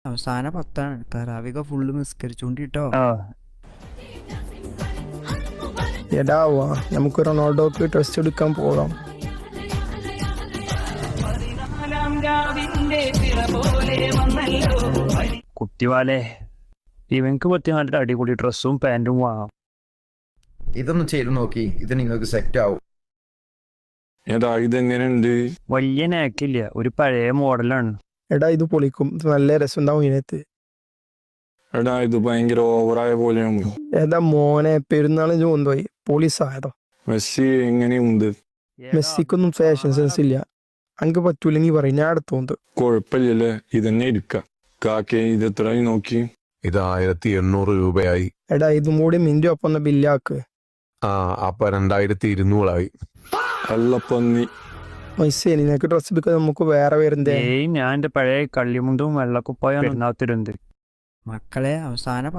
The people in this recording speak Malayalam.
അവസാന 10 തറാവിക ഫുള്ള് നിസ്കരിച്ചോണ്ടിട്ടോ. എടാ വാ നമുക്ക് റൊണാൾഡോക്ക് ടെസ്റ്റ് എടുക്കാൻ പോകാം. കുട്ടിവാലേ, ഇവൻക്ക് പറ്റിയ നല്ല അടിപൊളി ഡ്രസ്സും പാൻറ്റും വാങ്ങാം. ഇതൊന്ന് ചെയ്തു നോക്കി, ഇത് നിങ്ങൾക്ക് സെറ്റ് ആവും. ഏതാ ഇതെങ്ങനെയുണ്ട്? വലിയ നാക്കില്ല, ഒരു പഴയ മോഡലാണ്. എടാ ഇത് പൊളിക്കും, ഇത് നല്ല രസമുണ്ടാവും ഇതിനകത്ത്. എടാ ഇത് ഭയങ്കര ഓവറായ പോലെയാണ്. ഏതാ മോനെ, പെരുന്നാളിന് കൊണ്ടുപോയി പോലീസായതോ. മെസ്സി എങ്ങനെയുണ്ട്? മെസ്സിക്കൊന്നും ഫാഷൻ സെൻസ് ഇല്ല. അങ്ക് പറ്റൂലെങ്കിൽ പറയും, ഞാൻ അടുത്തോണ്ട്. കുഴപ്പമില്ലല്ലേ, ഇതന്നെ ഇരിക്ക. കാക്കേ ഇത് എത്രയായി നോക്കി? ഇത് 1800 രൂപയായി. എടാ ഇതും കൂടി മിൻ്റെ ഒപ്പം ബില്ലാക്ക്. അപ്പൊ 2200 അല്ലപ്പന്നി. മൈസേ നിനക്ക് ഡ്രസ് എടുക്കാൻ നമുക്ക് വേറെ വരുന്നേ. ഞാൻ എന്റെ പഴയ കള്ളിമുണ്ടും വെള്ളക്കുപ്പായാണ് ഇതിനകത്തിരുന്നത്. മക്കളെ അവസാന